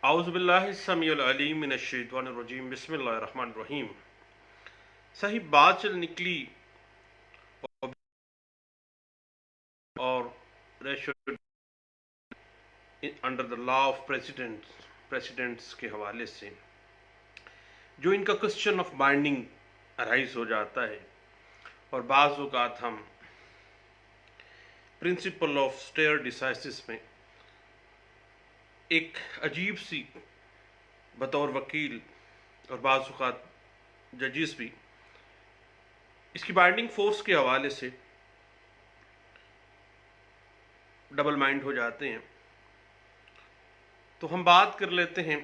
औज़ुबिल्लाहिस्समीउल अलीम मिनश्शैतानिर्रजीम बिस्मिल्लाहिर्रहमानिर्रहीम। सही बात चल निकली और under the law of precedents के हवाले से जो इनका क्वेश्चन ऑफ बाइंडिंग अराइज हो जाता है और बाज़ औक़ात हम प्रिंसिपल ऑफ स्टेयर डिसाइसिस में एक अजीब सी बतौर वकील और बाज़ औक़ात जजिस भी इसकी बाइंडिंग फोर्स के हवाले से डबल माइंड हो जाते हैं। तो हम बात कर लेते हैं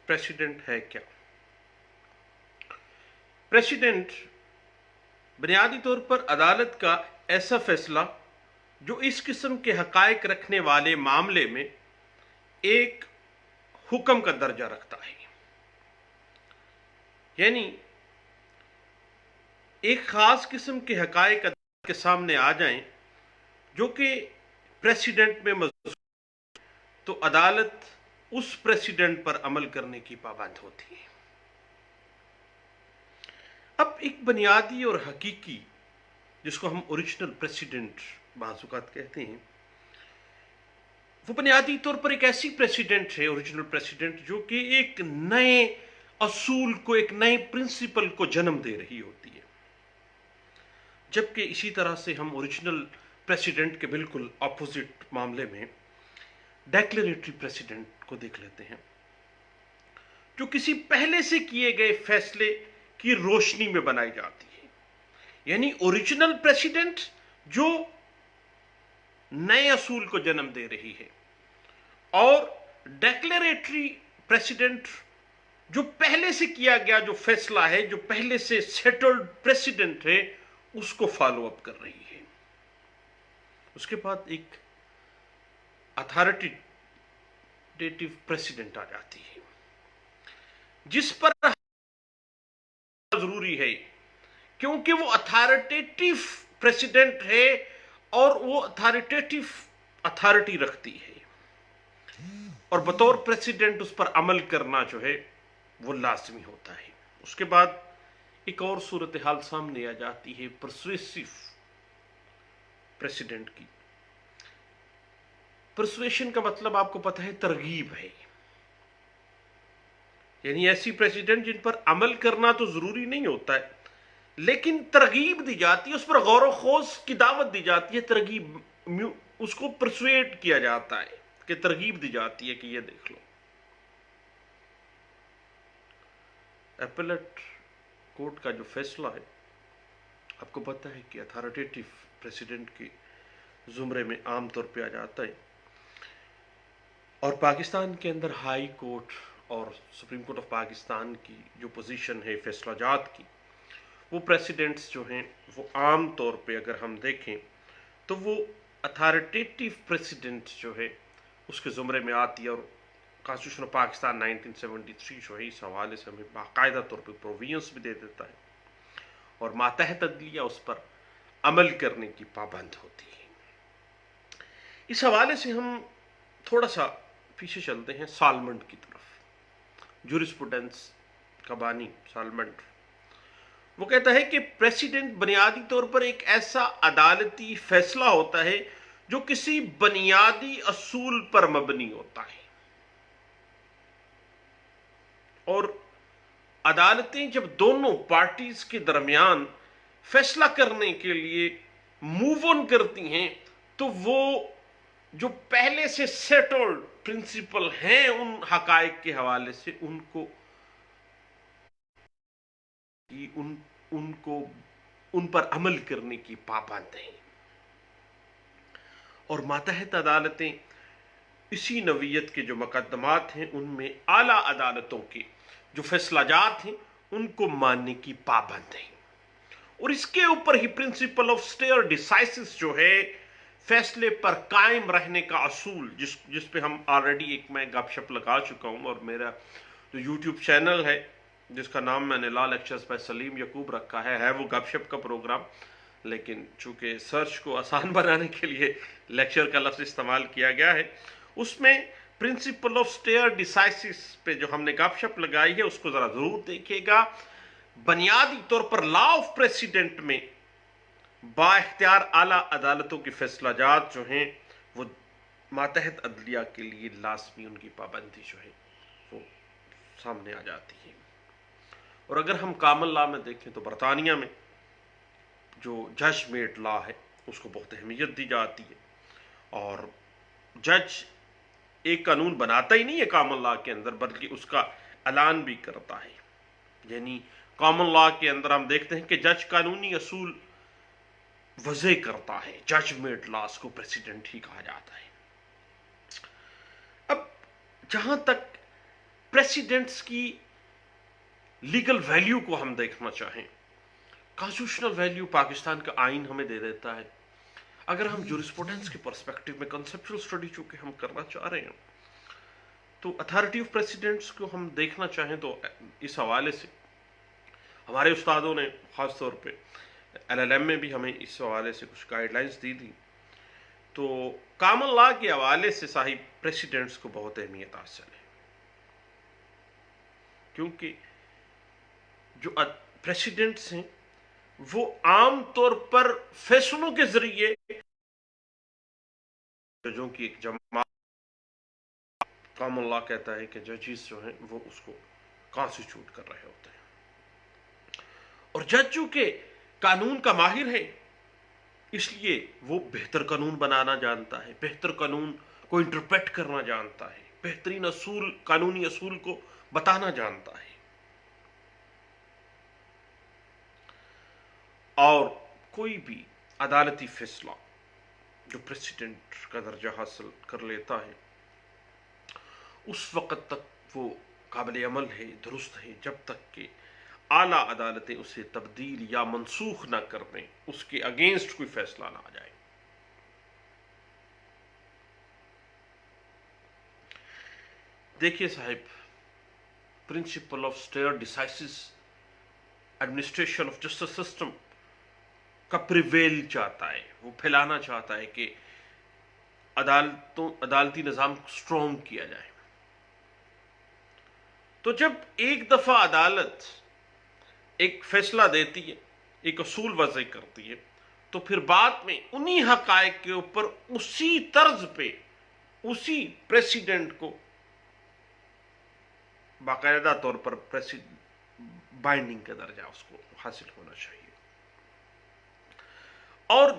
प्रेसिडेंट है क्या। प्रेसिडेंट बुनियादी तौर पर अदालत का ऐसा फैसला जो इस किस्म के हकायक रखने वाले मामले में एक हुक्म का दर्जा रखता है, यानी एक खास किस्म के हकायक के सामने आ जाएं जो कि प्रेसिडेंट में मौजूद, तो अदालत उस प्रेसिडेंट पर अमल करने की पाबंद होती है। अब एक बुनियादी और हकीकी जिसको हम ओरिजिनल प्रेसिडेंट बाज़-औक़ात कहते हैं, वो बुनियादी तौर पर एक ऐसी प्रेसिडेंट है, ओरिजिनल प्रेसिडेंट, जो कि एक नए असूल को, एक नए प्रिंसिपल को जन्म दे रही होती है। जबकि इसी तरह से हम ओरिजिनल प्रेसिडेंट के बिल्कुल ऑपोजिट मामले में डेक्लेरेटरी प्रेसिडेंट को देख लेते हैं, जो किसी पहले से किए गए फैसले की रोशनी में बनाई जाती है। यानी ओरिजिनल प्रेसिडेंट जो नए असूल को जन्म दे रही है, और डेक्लेरेटरी प्रेसिडेंट जो पहले से किया गया जो फैसला है, जो पहले से सेटल्ड प्रेसिडेंट है, उसको फॉलो अप कर रही है। उसके बाद एक अथॉरिटेटिव प्रेसिडेंट आ जाती है, जिस पर जरूरी है क्योंकि वो अथॉरिटेटिव प्रेसिडेंट है और वो अथॉरिटेटिव अथॉरिटी रखती है, और बतौर प्रेसिडेंट उस पर अमल करना जो है वो लाजमी होता है। उसके बाद एक और सूरत हाल सामने आ जाती है परसुएसिव प्रेसिडेंट की। परसुएशन का मतलब आपको पता है, तरगीब है, यानी ऐसी प्रेसिडेंट जिन पर अमल करना तो जरूरी नहीं होता है, लेकिन तरगीब दी जाती है, उस पर गौर खोज की दावत दी जाती है, तरगीब, उसको परसुएट किया जाता है कि तरगीब दी जाती है कि ये देख लो। एपेलेट कोर्ट का जो फैसला है, आपको पता है कि अथॉरिटेटिव प्रेसिडेंट के जुमरे में आमतौर पे आ जाता है, और पाकिस्तान के अंदर हाई कोर्ट और सुप्रीम कोर्ट ऑफ पाकिस्तान की जो पोजीशन है फैसला जात की, वो प्रेसिडेंट्स जो हैं वो आम तौर पे अगर हम देखें तो वो अथॉरिटेटिव प्रेसिडेंट जो है उसके ज़ुमरे में आती है। और कॉन्स्टिट्यूशन ऑफ पाकिस्तान 1973 जो है इस हवाले से हमें बाकायदा तौर पे प्रोविजंस भी दे देता है, और मातहत अदलिया उस पर अमल करने की पाबंद होती है। इस हवाले से हम थोड़ा सा पीछे चलते हैं सालमंड की तरफ। जूरिस्प्रूडेंस का बानी सालमंड, वो कहता है कि प्रेसिडेंट बुनियादी तौर पर एक ऐसा अदालती फैसला होता है जो किसी बुनियादी असूल पर मबनी होता है, और अदालतें जब दोनों पार्टीज के दरमियान फैसला करने के लिए मूव ऑन करती हैं, तो वो जो पहले से सेटल्ड प्रिंसिपल हैं उन हकायक के हवाले से उन पर अमल करने की पाबंद है। और मातहत अदालतें इसी नवीयत के जो मुकदमात हैं उनमें आला अदालतों के जो फैसलाजात हैं उनको मानने की पाबंद है। और इसके ऊपर ही प्रिंसिपल ऑफ स्टेयर डिसाइसिस जो है, फैसले पर कायम रहने का असूल, जिस पे हम ऑलरेडी एक मैं गपशप लगा चुका हूं, और मेरा जो यूट्यूब चैनल है जिसका नाम मैंने लॉ लेक्चर्स बाय सलीम यकूब रखा है वो गपशप का प्रोग्राम, लेकिन चूंकि सर्च को आसान बनाने के लिए लेक्चर का लफ्ज़ इस्तेमाल किया गया है, उसमें प्रिंसिपल ऑफ स्टेयर डिसाइसिस पे जो हमने गपशप लगाई है उसको जरा जरूर देखिएगा। बुनियादी तौर पर लॉ ऑफ प्रेसिडेंट में बाइख्तियार आला अदालतों की फैसलाजात जो हैं वो मातहत अदलिया के लिए लाजमी उनकी पाबंदी जो है वो सामने आ जाती है। और अगर हम कॉमन लॉ में देखें तो बरतानिया में जो जज मेड लॉ है उसको बहुत अहमियत दी जाती है, और जज एक कानून बनाता ही नहीं है कॉमन लॉ के अंदर, बल्कि उसका ऐलान भी करता है। यानी कॉमन लॉ के अंदर हम देखते हैं कि जज कानूनी असूल वज़े करता है, जज मेड लॉस को प्रेसिडेंट ही कहा जाता है। अब जहां तक प्रेसिडेंट्स की लीगल वैल्यू को हम देखना चाहें, कॉन्स्टिट्यूशनल वैल्यू पाकिस्तान का आइन हमें दे देता है। अगर हम जूरिस्प्रूडेंस के पर्सपेक्टिव में कंसेप्चुअल स्टडी चूंकि हम करना चाह रहे हैं, तो अथॉरिटी ऑफ प्रेसिडेंट्स को हम देखना चाहें तो इस हवाले से हमारे उस्तादों ने खासतौर पे LLM में भी हमें इस हवाले से कुछ गाइडलाइंस दी थी। तो कॉमन लॉ के हवाले से साहिब प्रेसिडेंट्स को बहुत अहमियत हासिल है, क्योंकि जो प्रेसिडेंट्स हैं वो आम तौर पर फैसलों के जरिए जजों की एक जमात, कॉमन लॉ कहता है कि जजेस जो हैं वो उसको कॉन्स्टिट्यूट कर रहे होते हैं, और जज चूंकि कानून का माहिर है इसलिए वो बेहतर कानून बनाना जानता है, बेहतर कानून को इंटरप्रेट करना जानता है, बेहतरीन असूल, कानूनी असूल को बताना जानता है। और कोई भी अदालती फैसला जो प्रेसिडेंट का दर्जा हासिल कर लेता है उस वक्त तक वो काबिल अमल है, दुरुस्त है, जब तक कि आला अदालतें उसे तब्दील या मनसूख ना कर दें, उसके अगेंस्ट कोई फैसला ना आ जाए। देखिए साहिब, principle of stare decisis administration of justice system का प्रिवेल चाहता है, वो फैलाना चाहता है कि अदालती निज़ाम को स्ट्रॉन्ग किया जाए। तो जब एक दफा अदालत एक फैसला देती है, एक असूल वज़े करती है, तो फिर बाद में उन्हीं हकायक के ऊपर उसी तर्ज पे उसी प्रेसिडेंट को बाकायदा तौर पर बाइंडिंग का दर्जा उसको हासिल होना चाहिए। और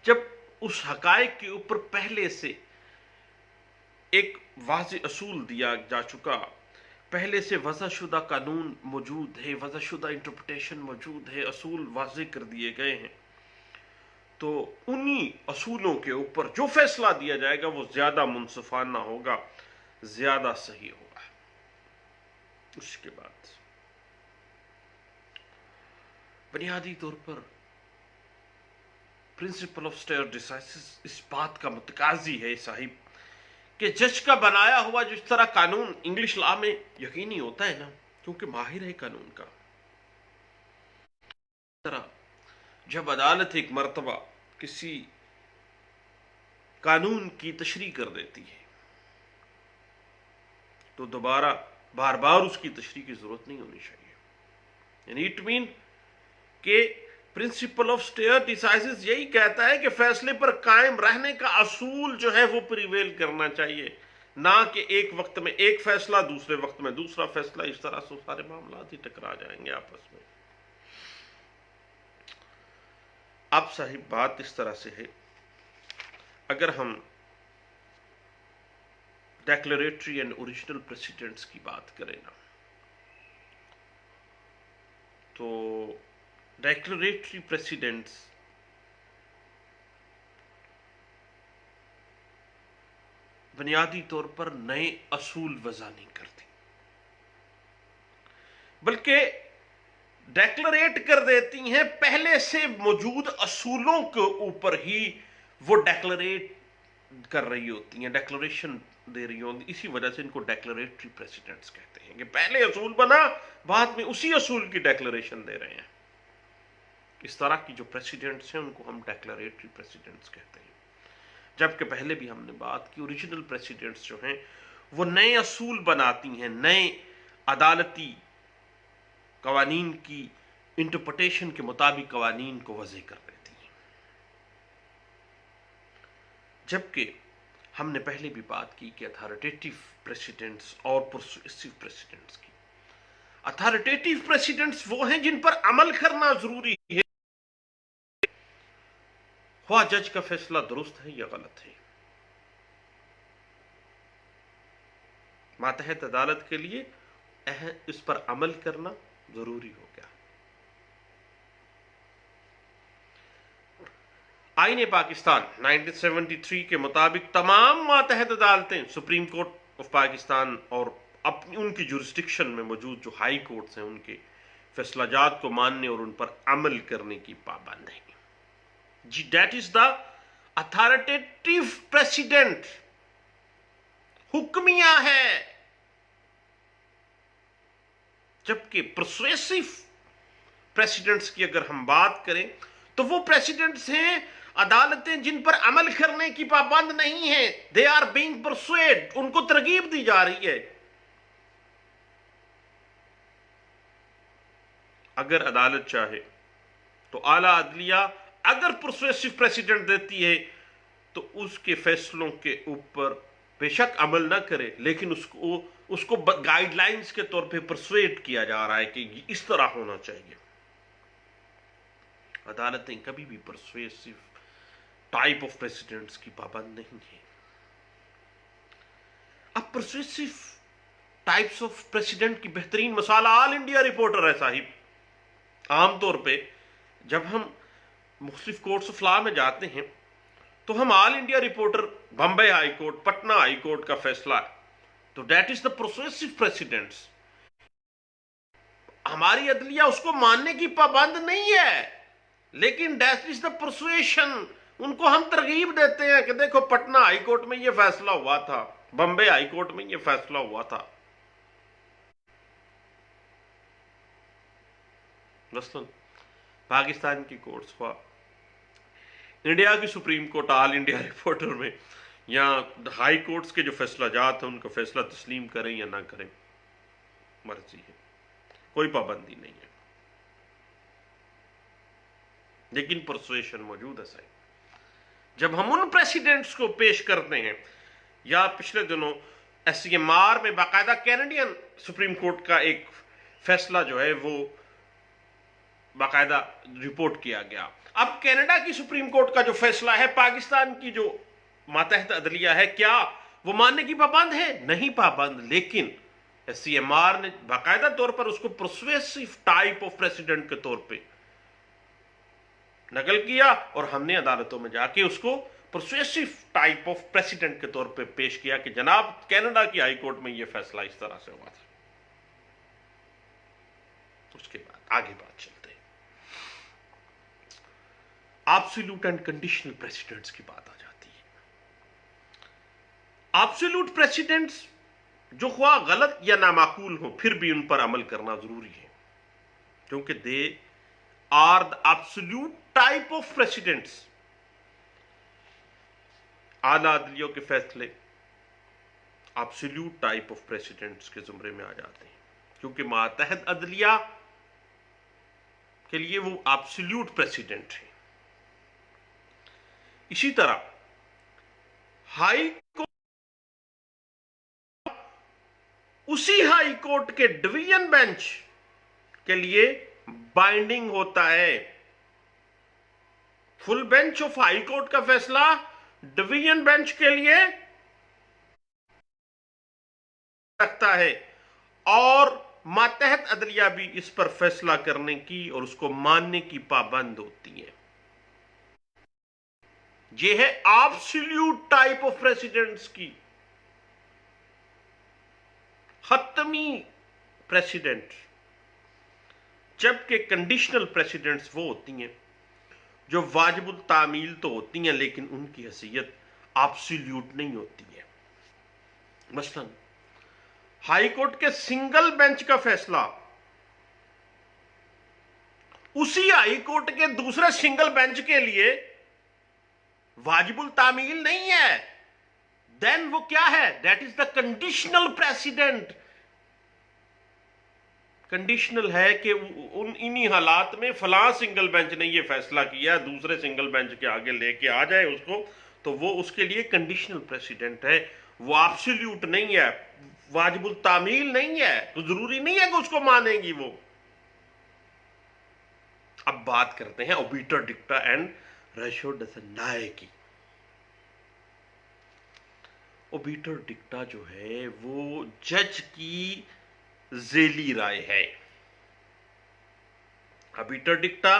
जब उस हकायक के ऊपर पहले से एक वाज़ेह असूल दिया जा चुका, पहले से वज़ाशुदा कानून मौजूद है, वज़ाशुदा इंटरप्रिटेशन मौजूद है, असूल वाज़ेह कर दिए गए हैं, तो उन्हीं असूलों के ऊपर जो फैसला दिया जाएगा वो ज्यादा मुनसिफाना होगा, ज्यादा सही होगा। उसके बाद बुनियादी तौर पर प्रिंसिपल ऑफ स्टेयर डिसाइसिस इस बात का मुतकाजी है साहिब कि जज का बनाया हुआ जिस तरह कानून इंग्लिश लॉ में यकीनी होता है ना, क्योंकि माहिर है कानून का, तरह जब अदालत एक मर्तबा किसी कानून की तशरीह कर देती है तो दोबारा बार बार उसकी तशरीह की जरूरत नहीं होनी चाहिए। यानी इट मीन के प्रिंसिपल ऑफ स्टेयर डिसाइसिस यही कहता है कि फैसले पर कायम रहने का असूल जो है वो प्रिवेल करना चाहिए, ना कि एक वक्त में एक फैसला दूसरे वक्त में दूसरा फैसला, इस तरह से सारे मामला ही टकरा जाएंगे आपस में। अब साहिब बात इस तरह से है, अगर हम डेक्लेरेटरी एंड ओरिजिनल प्रेसिडेंट्स की बात करें ना, तो डेक्लेरेटरी प्रेसिडेंट्स बुनियादी तौर पर नए असूल वज़ा नहीं करती, बल्कि डेक्लरेट कर देती हैं पहले से मौजूद असूलों के ऊपर ही वो डेक्लरेट कर रही होती हैं, डेक्लरेशन दे रही होती। इसी वजह से इनको डेक्लरेटरी प्रेसिडेंट्स कहते हैं कि पहले असूल बना, बाद में उसी असूल की डेक्लरेशन दे रहे हैं। इस तरह की जो प्रेसिडेंट्स हैं उनको हम डेक्लरेटरी प्रेसिडेंट्स कहते हैं। जबकि पहले भी हमने बात की, ओरिजिनल प्रेसिडेंट्स जो हैं वो नए असूल बनाती हैं, नए अदालती कवानीन की इंटरप्रिटेशन के मुताबिक कवानीन को वज़े कर देती हैं। जबकि हमने पहले भी बात की कि अथॉरिटेटिव प्रेसिडेंट्स और परसुएसिव प्रेसिडेंट्स की। अथॉरिटेटिव प्रेसिडेंट्स वो हैं जिन पर अमल करना जरूरी है, ख्वाह जज का फैसला दुरुस्त है या गलत है। मातहत अदालत के लिए इस पर अमल करना जरूरी हो गया। आईन पाकिस्तान 1973 के मुताबिक तमाम मातहत अदालतें, सुप्रीम कोर्ट ऑफ पाकिस्तान और अपनी उनकी जुरिस्डिक्शन में मौजूद जो हाई कोर्ट्स हैं, उनके फैसलाजात को मानने और उन पर अमल करने की पाबंद है। जी, that is the authoritative president, हुक्मिया है। जबकि परसुएसिव प्रेसिडेंट्स की अगर हम बात करें तो वो प्रेसिडेंट्स हैं, अदालतें जिन पर अमल करने की पाबंद नहीं है, दे आर बीइंग परसुएड, उनको तरगीब दी जा रही है। अगर अदालत चाहे तो आला अदलिया अगर परसुएसिव प्रेसिडेंट देती है तो उसके फैसलों के ऊपर बेशक अमल ना करे, लेकिन उसको गाइडलाइंस के तौर पे परसुएड किया जा रहा है कि इस तरह होना चाहिए। अदालतें कभी भी परसुएसिव टाइप ऑफ प्रेसिडेंट्स की पाबंद नहीं है। अब परसुएसिव टाइप्स ऑफ प्रेसिडेंट की बेहतरीन मिसाल ऑल इंडिया रिपोर्टर है साहिब। आमतौर पे जब हम मुख्तलिफ कोर्ट्स ऑफ लॉ में जाते हैं तो हम all India reporter, Bombay high court, Patna high court का फैसला है, तो that is the persuasive precedents. हमारी अदलिया उसको मानने की पाबंद नहीं है, लेकिन दैट इज द परसुएशन। उनको हम तरगीब देते हैं कि देखो पटना हाई कोर्ट में यह फैसला हुआ था, बम्बई हाई कोर्ट में यह फैसला हुआ था। मसलन पाकिस्तान की कोर्ट्स हुआ, इंडिया की supreme court, all India reporter में, या हाई कोर्ट्स के जो फैसला जात हैं उनका फैसला तस्लीम करें या ना करें, मर्जी है, कोई पाबंदी नहीं है। लेकिन परसुएशन मौजूद है सही। जब हम उन प्रेसिडेंट्स को पेश करते हैं, या पिछले दिनों SCMR में बाकायदा कैनेडियन सुप्रीम कोर्ट का एक फैसला जो है वो बाकायदा रिपोर्ट किया गया। अब कनाडा की सुप्रीम कोर्ट का जो फैसला है, पाकिस्तान की जो मातहत अदलिया है, क्या वो मानने की पाबंद है? नहीं पाबंद, लेकिन SCMR ने बाकायदा तौर पर उसको परसुएसिव टाइप ऑफ प्रेसिडेंट के तौर पे नकल किया और हमने अदालतों में जाके उसको परसुएसिव टाइप ऑफ प्रेसिडेंट के तौर पे पेश किया कि जनाब कनाडा की हाई कोर्ट में यह फैसला इस तरह से हुआ था। उसके बाद आगे बात चलते हैं, एब्सोल्यूट एंड कंडीशनल प्रेसिडेंट्स की बात आ जाती है। एब्सोल्यूट प्रेसिडेंट्स जो ख्वाह गलत या नामाकूल हो, फिर भी उन पर अमल करना जरूरी है, क्योंकि they are the absolute type of precedents. आला अदलियों के फैसले एब्सोल्यूट टाइप ऑफ प्रेसिडेंट्स के जुमरे में आ जाते हैं, क्योंकि मातहत अदलिया के लिए वो एब्सोल्यूट प्रेसिडेंट है। इसी तरह हाई कोर्ट उसी हाई कोर्ट के डिवीजन बेंच के लिए बाइंडिंग होता है। Full bench of high court का फैसला डिवीजन बेंच के लिए रखता है, और मातहत अदलिया भी इस पर फैसला करने की और उसको मानने की पाबंद होती है। यह है एब्सोल्यूट टाइप ऑफ प्रेसिडेंट्स की खत्मी प्रेसिडेंट। जबकि कंडीशनल प्रेसिडेंट्स वो होती हैं जो वाजिबुल तामील तो होती हैं, लेकिन उनकी हैसियत एब्सोल्यूट नहीं होती है। मसलन हाई कोर्ट के सिंगल बेंच का फैसला उसी हाई कोर्ट के दूसरे सिंगल बेंच के लिए वाजिबुल तामील नहीं है, देन वो क्या है? That is the conditional president. Conditional है कि उन इन्हीं हालात में फलां सिंगल बेंच ने ये फैसला किया, दूसरे सिंगल बेंच के आगे लेके आ जाए उसको, तो वो उसके लिए कंडीशनल प्रेसिडेंट है। वो एब्सोल्यूट नहीं है, वाजिबुल तामील नहीं है, तो जरूरी नहीं है कि उसको मानेंगी वो। अब बात करते हैं ओबिटर डिक्टा एंड रेशो डसेंडाए की। ओबिटर डिक्टा जो है वो जज की जेली राय है। ओबिटर डिक्टा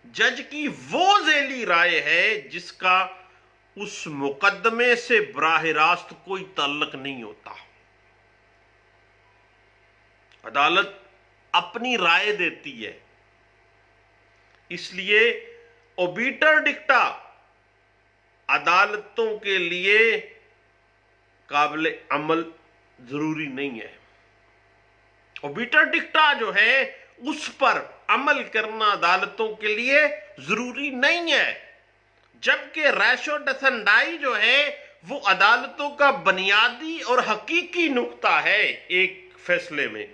जज की वो जेली राय है जिसका उस मुकदमे से बराह रास्त कोई ताल्लुक नहीं होता। अदालत अपनी राय देती है, इसलिए ओबिटर डिक्टा अदालतों के लिए काबिल अमल जरूरी नहीं है। ओबिटर डिक्टा जो है उस पर अमल करना अदालतों के लिए जरूरी नहीं है, जबकि रेशो डसेंडाई जो है वो अदालतों का बुनियादी और हकीकी नुक्ता है एक फैसले में।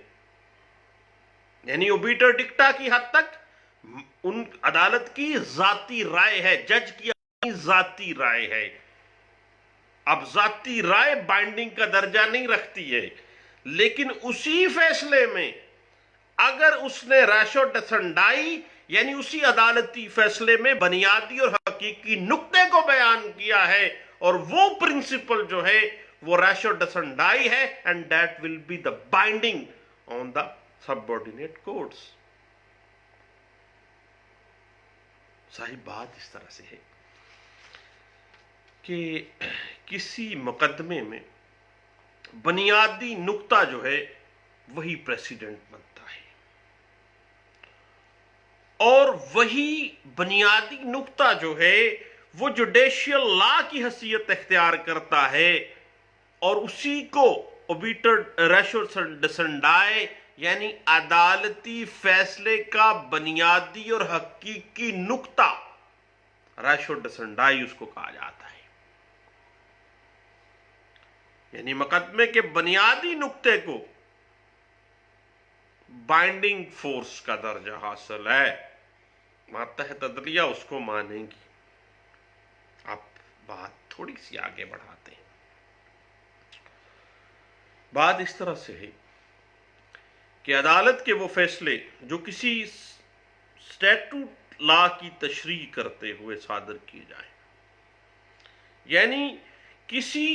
यानी ओबिटर डिक्टा की हद तक उन अदालत की जाती राय है, जज की अपनी जाती राय है। अब जाती राय बाइंडिंग का दर्जा नहीं रखती है, लेकिन उसी फैसले में अगर उसने रेशो डसेंडाई यानी उसी अदालती फैसले में बुनियादी और हकीकी नुक्ते को बयान किया है, और वो प्रिंसिपल जो है वो रेशो डसेंडाई है, and that will be the binding on the subordinate courts. सारी बात इस तरह से है कि किसी मुकदमे में बुनियादी नुक्ता जो है वही प्रेसिडेंट बनता है, और वही बुनियादी नुक्ता जो है वो जुडिशियल लॉ की हैसियत इख्तियार करता है, और उसी को ओबिटर रेशो डसेंडाए यानी अदालती फैसले का बुनियादी और हकीकी नुक्ता रेशो डसेंडाई उसको कहा जाता है। यानी मुकदमे के बुनियादी नुक्ते को बाइंडिंग फोर्स का दर्जा हासिल है, मातहत अदलिया उसको मानेंगी। अब बात थोड़ी सी आगे बढ़ाते हैं। बात इस तरह से है कि अदालत के वो फैसले जो किसी स्टैट्यूट लॉ की तशरीह करते हुए सादर किए जाए, यानी किसी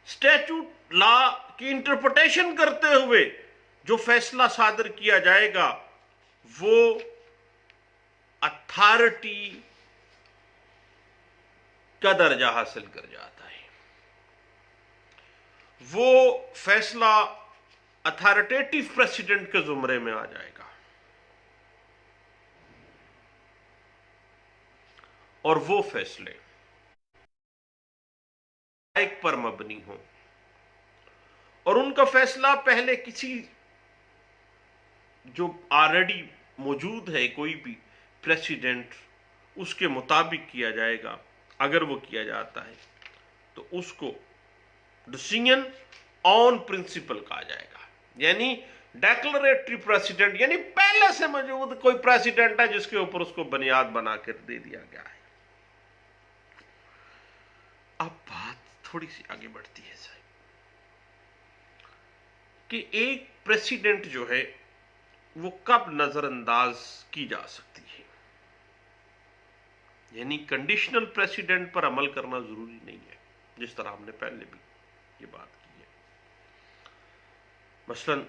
स्टैट्यूट लॉ की इंटरप्रिटेशन करते हुए जो फैसला सादर किया जाएगा, वो अथॉरिटी का दर्जा हासिल कर जाता है। वो फैसला अथॉरिटेटिव प्रेसिडेंट के जुमरे में आ जाएगा, और वो फैसले एक पर मबनी हो, और उनका फैसला पहले किसी जो ऑलरेडी मौजूद है कोई भी प्रेसिडेंट उसके मुताबिक किया जाएगा। अगर वो किया जाता है तो उसको डिसीजन ऑन प्रिंसिपल कहा जाएगा, यानी डेक्लरेटरी प्रेसिडेंट, यानी पहले से मौजूद कोई प्रेसिडेंट है जिसके ऊपर उसको बुनियाद बनाकर दे दिया गया है। अब बात थोड़ी सी आगे बढ़ती है साहब कि एक प्रेसिडेंट जो है वो कब नजरअंदाज की जा सकती है। यानी कंडीशनल प्रेसिडेंट पर अमल करना जरूरी नहीं है, जिस तरह हमने पहले भी ये बात की है। मसलन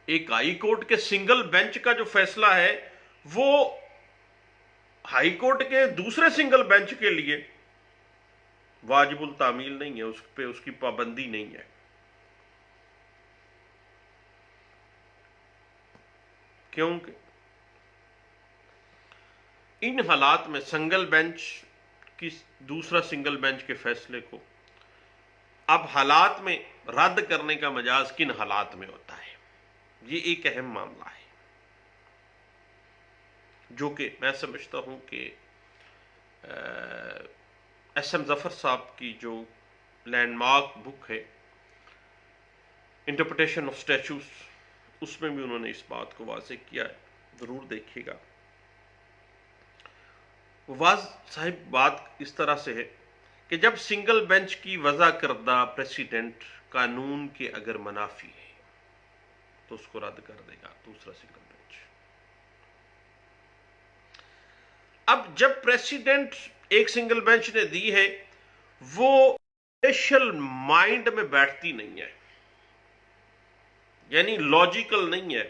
एक हाई कोर्ट के सिंगल बेंच का जो फैसला है वो हाई कोर्ट के दूसरे सिंगल बेंच के लिए वाजिबुल तामील नहीं है, उस पे उसकी पाबंदी नहीं है। क्योंकि इन हालात में सिंगल बेंच की दूसरा सिंगल बेंच के फैसले को अब हालात में रद्द करने का मजाज किन हालात में होता है, ये एक अहम मामला है जो कि मैं समझता हूं कि एस.एम. जफर साहब की जो लैंडमार्क बुक है इंटरप्रिटेशन ऑफ स्टैच्यूज, उसमें भी उन्होंने इस बात को वाज़ेह किया है, ज़रूर देखिएगा। वाज साहिब बात इस तरह से है कि जब सिंगल बेंच की वज़ा करदा प्रेसिडेंट कानून के अगर मनाफी है तो उसको रद्द कर देगा दूसरा सिंगल बेंच। अब जब प्रेसिडेंट एक सिंगल बेंच ने दी है, वो स्पेशल माइंड में बैठती नहीं है, यानी लॉजिकल नहीं है,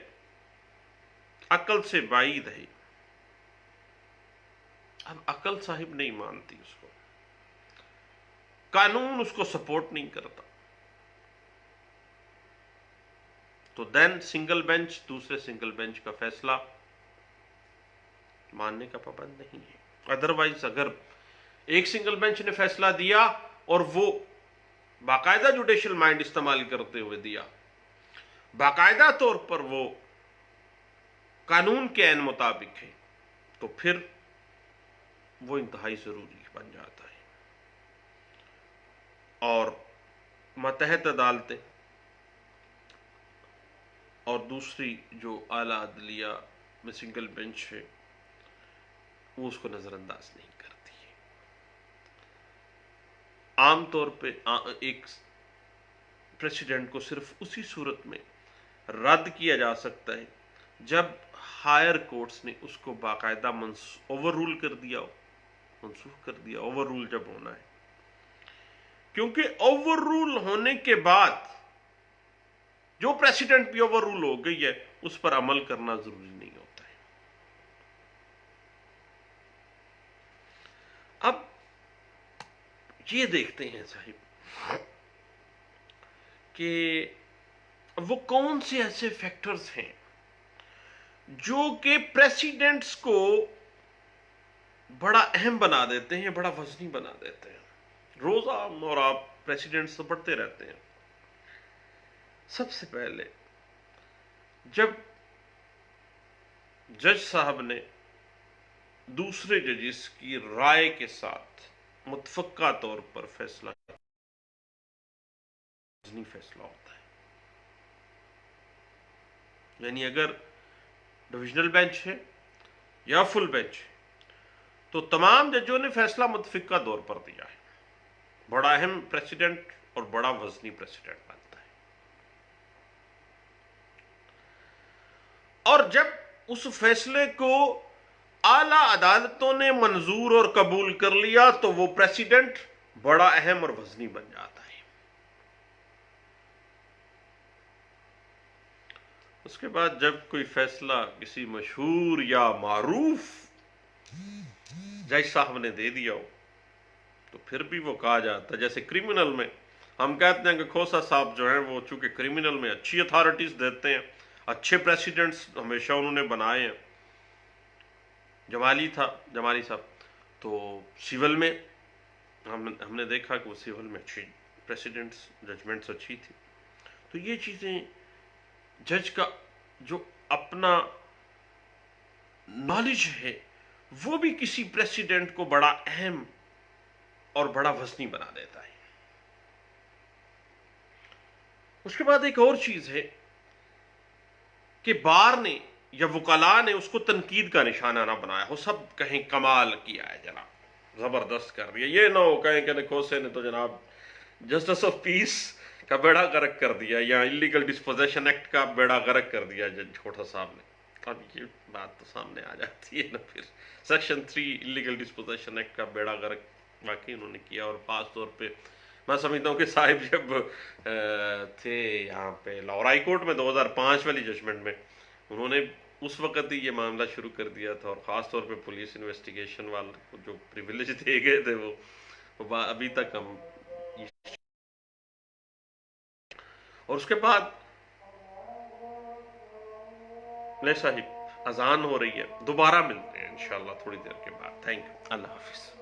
अकल से बाइद है। अब अकल साहिब नहीं मानती उसको, कानून उसको सपोर्ट नहीं करता, तो देन सिंगल बेंच दूसरे सिंगल बेंच का फैसला मानने का पाबंद नहीं है। अदरवाइज अगर एक सिंगल बेंच ने फैसला दिया और वो बाकायदा जुडिशियल माइंड इस्तेमाल करते हुए दिया, बाकायदा तौर पर वो कानून के ऐन मुताबिक है, तो फिर वो इंतहाई जरूरी बन जाता है। और मतहत अदालतें और दूसरी जो आला अदलिया में सिंगल बेंच है, वो उसको नजरअंदाज नहीं करती है। आमतौर पे एक प्रेसिडेंट को सिर्फ उसी सूरत में रद्द किया जा सकता है जब हायर कोर्ट्स ने उसको बाकायदा ओवर रूल कर दिया हो, मनसूख कर दिया। ओवर रूल जब होना है, क्योंकि ओवर रूल होने के बाद जो प्रेसिडेंट भी ओवर रूल हो गई है उस पर अमल करना जरूरी नहीं होता है। अब ये देखते हैं साहिब कि वो कौन से ऐसे फैक्टर्स हैं जो कि प्रेसिडेंट्स को बड़ा अहम बना देते हैं, बड़ा वजनी बना देते हैं। रोजा और आप प्रेसिडेंट्स तो पढ़ते रहते हैं। सबसे पहले जब जज साहब ने दूसरे जजिस की राय के साथ मुतफक्का तौर पर फैसला फैसला होता है, यानी अगर डिविजनल बेंच है या फुल बेंच है तो तमाम जजों ने फैसला मुतफक्का तौर पर दिया है, बड़ा अहम प्रेसिडेंट और बड़ा वजनी प्रेसिडेंट बनता है। और जब उस फैसले को आला अदालतों ने मंजूर और कबूल कर लिया तो वो प्रेसिडेंट बड़ा अहम और वजनी बन जाता है। उसके बाद जब कोई फैसला किसी मशहूर या मारूफ जज साहब ने दे दिया हो तो फिर भी वो कहा जाता है, जैसे क्रिमिनल में हम कहते हैं कि खोसा साहब जो हैं वो चूंकि क्रिमिनल में अच्छी अथॉरिटीज देते हैं, अच्छे प्रेसिडेंट्स हमेशा उन्होंने बनाए हैं। जमाली साहब तो सिविल में हमने देखा कि वो सिविल में अच्छी प्रेसिडेंट्स, जजमेंट्स अच्छी थी। तो ये चीजें जज का जो अपना नॉलेज है वो भी किसी प्रेसिडेंट को बड़ा अहम और बड़ा वजनी बना देता है। उसके बाद एक और चीज है कि बार ने या वकला ने उसको तनकीद का निशाना ना बनाया हो, सब कहें कमाल किया है जनाब, जबरदस्त कर दिया, ये ना हो कहें कि खोसे ने तो जनाब जस्टिस ऑफ पीस का बेड़ा गर्क कर दिया या इलीगल डिस्पोजेशन एक्ट का बेड़ा गर्क कर दिया जज खोटा साहब ने। अब ये बात तो सामने आ जाती है ना, फिर सेक्शन 3 इलीगल डिस्पोजेशन एक्ट का बेड़ा गर्क वाकई उन्होंने किया। और खास तौर पे मैं समझता हूँ कि साहिब जब थे यहाँ पे लाहौर हाई कोर्ट में 2005 वाली जजमेंट में, उन्होंने उस वक्त ही ये मामला शुरू कर दिया था। और ख़ास तौर पे पुलिस इन्वेस्टिगेशन वाले को जो प्रिविलेज दे गए थे वो अभी तक हम। और उसके बाद ले साहिब अजान हो रही है, दोबारा मिलते हैं इंशाल्लाह थोड़ी देर के बाद। Thank you, Allah Hafiz.